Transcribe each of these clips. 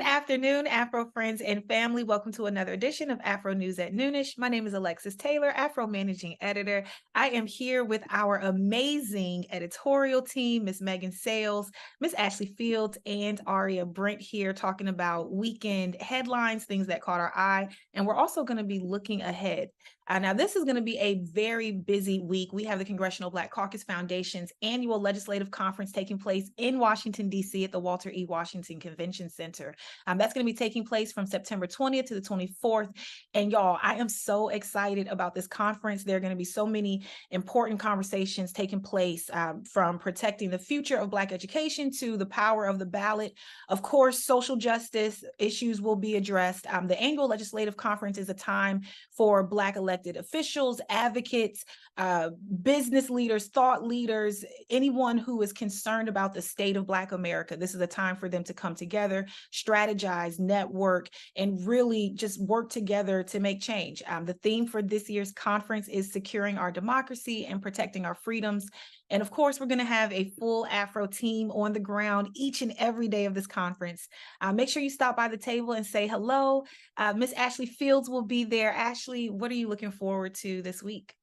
afternoon, Afro friends and family. Welcome to another edition of Afro News at Noonish. My name is Alexis Taylor, Afro Managing Editor. I am here with our amazing editorial team, Miss Megan Sales, Miss Ashley Fields, and Aria Brent here talking about weekend headlines, things that caught our eye. And we're also going to be looking ahead. Now, this is going to be a very busy week. We have the Congressional Black Caucus Foundation's annual legislative conference taking place in Washington, D.C. at the Walter E. Washington Convention Center. That's going to be taking place from September 20th to the 24th. And y'all, I am so excited about this conference. There are going to be so many important conversations taking place, from protecting the future of Black education to the power of the ballot. Of course, social justice issues will be addressed. The annual legislative conference is a time for Black elected officials, advocates, business leaders, thought leaders, anyone who is concerned about the state of Black America. This is a time for them to come together, strategize, network, and really just work together to make change. The theme for this year's conference is securing our democracy and protecting our freedoms. And of course, we're going to have a full Afro team on the ground each and every day of this conference. Make sure you stop by the table and say hello. Miss Ashley Fields will be there. Ashley, what are you looking forward to this week?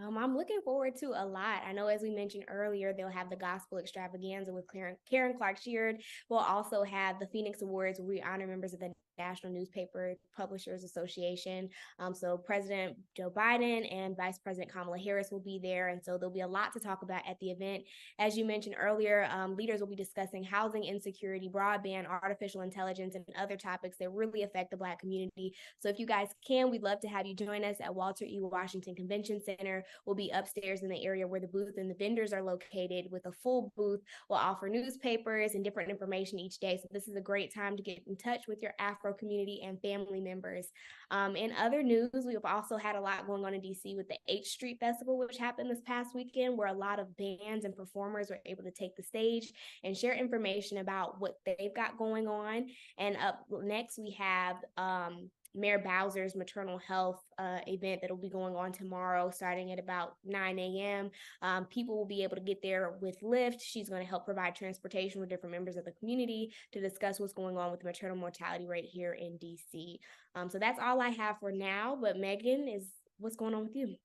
I'm looking forward to a lot. I know, as we mentioned earlier, they'll have the gospel extravaganza with Karen Clark Sheard. We'll also have the Phoenix Awards, where we honor members of the National Newspaper Publishers Association. So President Joe Biden and Vice President Kamala Harris will be there. And so there'll be a lot to talk about at the event. As you mentioned earlier, leaders will be discussing housing insecurity, broadband, artificial intelligence, and other topics that really affect the Black community. So if you guys can, we'd love to have you join us at Walter E. Washington Convention Center. We'll be upstairs in the area where the booth and the vendors are located with a full booth. We'll offer newspapers and different information each day. So this is a great time to get in touch with your Afro community and family members. In other news, we've also had a lot going on in DC with the H Street Festival, which happened this past weekend, where a lot of bands and performers were able to take the stage and share information about what they've got going on. And up next, we have Mayor Bowser's maternal health event that will be going on tomorrow, starting at about 9 a.m. People will be able to get there with Lyft. She's going to help provide transportation with different members of the community to discuss what's going on with the maternal mortality rate here in DC. So that's all I have for now. But Megan, what's going on with you?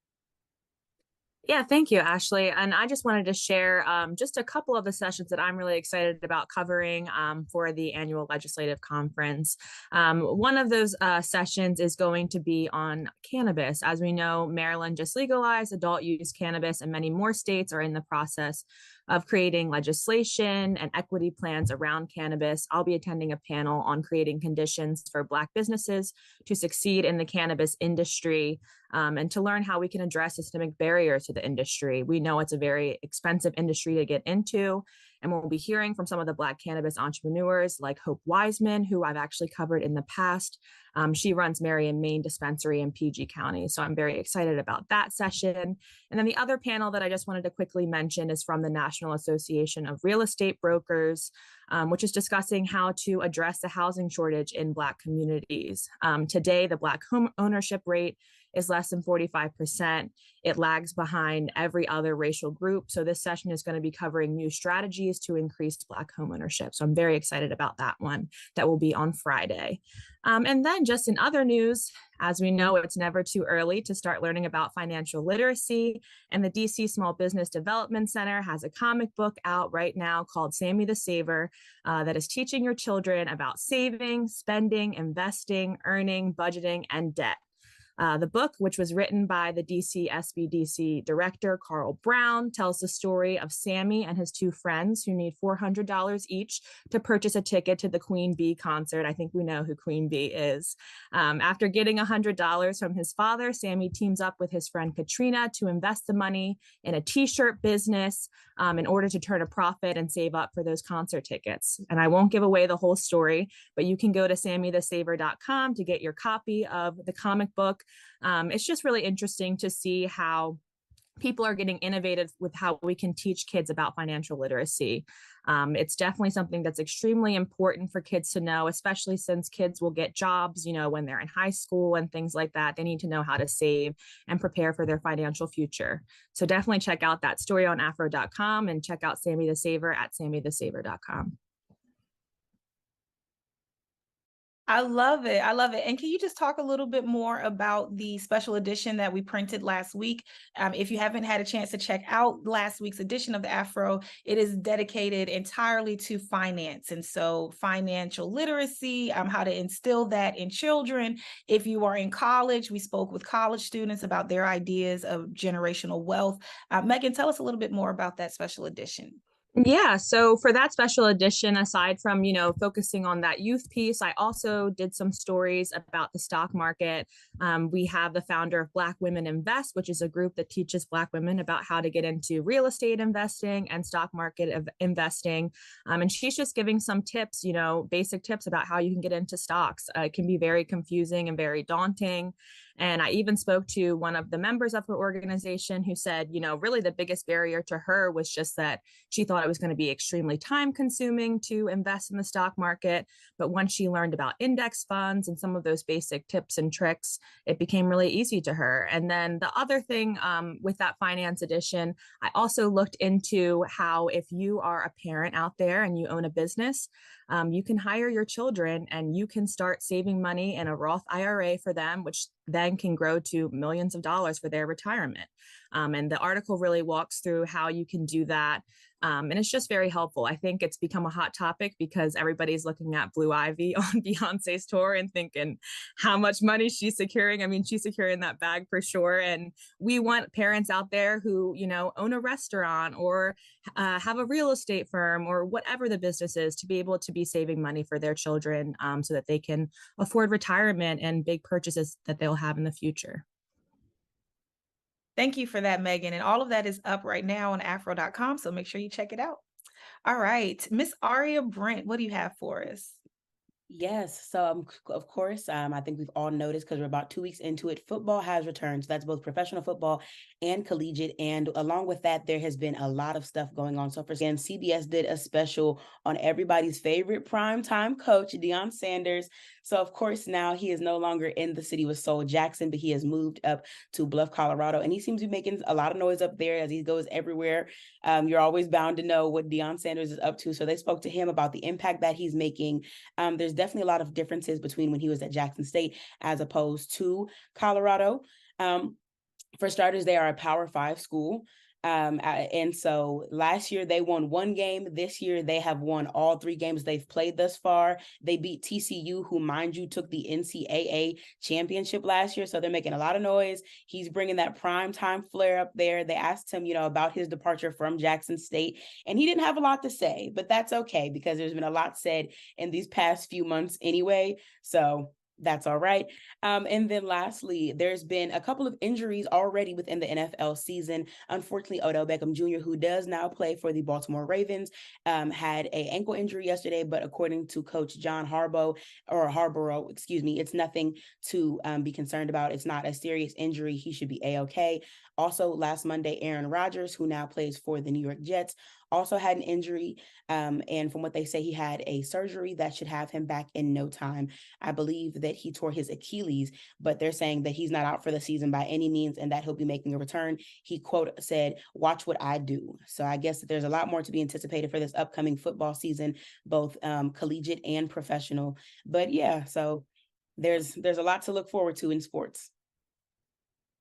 Yeah, thank you, Ashley. And I just wanted to share just a couple of the sessions that I'm really excited about covering for the annual legislative conference. One of those sessions is going to be on cannabis. As we know, Maryland just legalized adult use cannabis, and many more states are in the process of creating legislation and equity plans around cannabis. I'll be attending a panel on creating conditions for Black businesses to succeed in the cannabis industry, and to learn how we can address systemic barriers to the industry. We know it's a very expensive industry to get into, and we'll be hearing from some of the Black cannabis entrepreneurs like Hope Wiseman, who I've actually covered in the past. She runs Marion Main Dispensary in PG County. So I'm very excited about that session. And then the other panel that I just wanted to quickly mention is from the National Association of Real Estate Brokers, which is discussing how to address the housing shortage in Black communities. Today, the Black home ownership rate is less than 45%. It lags behind every other racial group. So this session is going to be covering new strategies to increase Black homeownership. So I'm very excited about that one. That will be on Friday. And then just in other news, as we know, it's never too early to start learning about financial literacy. And the DC Small Business Development Center has a comic book out right now called Sammy the Saver that is teaching your children about saving, spending, investing, earning, budgeting, and debt. The book, which was written by the DC SBDC director, Carl Brown, tells the story of Sammy and his two friends who need $400 each to purchase a ticket to the Queen Bee concert. I think we know who Queen Bee is. After getting $100 from his father, Sammy teams up with his friend Katrina to invest the money in a t-shirt business in order to turn a profit and save up for those concert tickets. And I won't give away the whole story, but you can go to sammythesaver.com to get your copy of the comic book. It's just really interesting to see how people are getting innovative with how we can teach kids about financial literacy. It's definitely something that's extremely important for kids to know, especially since kids will get jobs, when they're in high school and things like that. They need to know how to save and prepare for their financial future. So definitely check out that story on afro.com and check out Sammy the Saver at sammythesaver.com. I love it. I love it. And can you just talk a little bit more about the special edition that we printed last week? If you haven't had a chance to check out last week's edition of the Afro, it is dedicated entirely to finance. And so, financial literacy, how to instill that in children. If you are in college, we spoke with college students about their ideas of generational wealth. Megan, tell us a little bit more about that special edition. Yeah, so for that special edition, aside from, focusing on that youth piece, I also did some stories about the stock market. We have the founder of Black Women Invest, which is a group that teaches Black women about how to get into real estate investing and stock market investing. And she's just giving some tips, basic tips about how you can get into stocks. It can be very confusing and very daunting. And I even spoke to one of the members of her organization who said, really the biggest barrier to her was just that she thought it was going to be extremely time consuming to invest in the stock market. But once she learned about index funds and some of those basic tips and tricks, it became really easy to her. And then the other thing with that finance edition, I also looked into how if you are a parent out there and you own a business, you can hire your children and you can start saving money in a Roth IRA for them, which then can grow to millions of dollars for their retirement. And the article really walks through how you can do that. And it's just very helpful. I think it's become a hot topic because everybody's looking at Blue Ivy on Beyonce's tour and thinking how much money she's securing. I mean, she's securing that bag for sure. And we want parents out there who, own a restaurant or have a real estate firm or whatever the business is to be able to be saving money for their children so that they can afford retirement and big purchases that they'll have in the future. Thank you for that, Megan. And all of that is up right now on afro.com. So make sure you check it out. All right. Miss Aria Brent, what do you have for us? Yes. So, of course, I think we've all noticed because we're about 2 weeks into it. Football has returned. So that's both professional football and collegiate. And along with that, there has been a lot of stuff going on. So, for again, CBS did a special on everybody's favorite primetime coach, Deion Sanders. So, of course, now he is no longer in the city with Soul Jackson, but he has moved up to Bluff, Colorado. And he seems to be making a lot of noise up there as he goes everywhere. You're always bound to know what Deion Sanders is up to. So they spoke to him about the impact that he's making. There's definitely a lot of differences between when he was at Jackson State as opposed to Colorado. For starters, they are a Power 5 school. And so last year they won one game. This year they have won all 3 games they've played thus far. They beat TCU, who, mind you, took the NCAA championship last year. So they're making a lot of noise. He's bringing that prime time flair up there. They asked him, about his departure from Jackson State, and he didn't have a lot to say, but that's okay because there's been a lot said in these past few months anyway. So that's all right. And then lastly, there's been a couple of injuries already within the NFL season. Unfortunately, Odell Beckham Jr., who does now play for the Baltimore Ravens, had an ankle injury yesterday, but according to Coach John Harborough, excuse me, it's nothing to be concerned about. It's not a serious injury. He should be A-okay. Also, last Monday, Aaron Rodgers, who now plays for the New York Jets, also had an injury. And from what they say, he had a surgery that should have him back in no time. I believe that he tore his Achilles, but they're saying that he's not out for the season by any means and that he'll be making a return. He, quote, said, "Watch what I do." So I guess that there's a lot more to be anticipated for this upcoming football season, both collegiate and professional. But yeah, so there's a lot to look forward to in sports.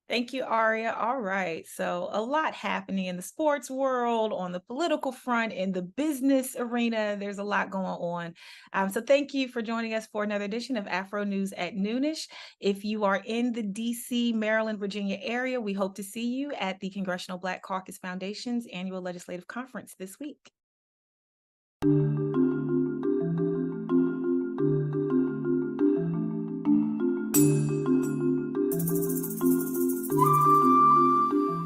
Thank you, Aria. All right. So, a lot happening in the sports world, on the political front, in the business arena. There's a lot going on. So, thank you for joining us for another edition of Afro News at Noonish. If you are in the DC, Maryland, Virginia area, we hope to see you at the Congressional Black Caucus Foundation's annual legislative conference this week.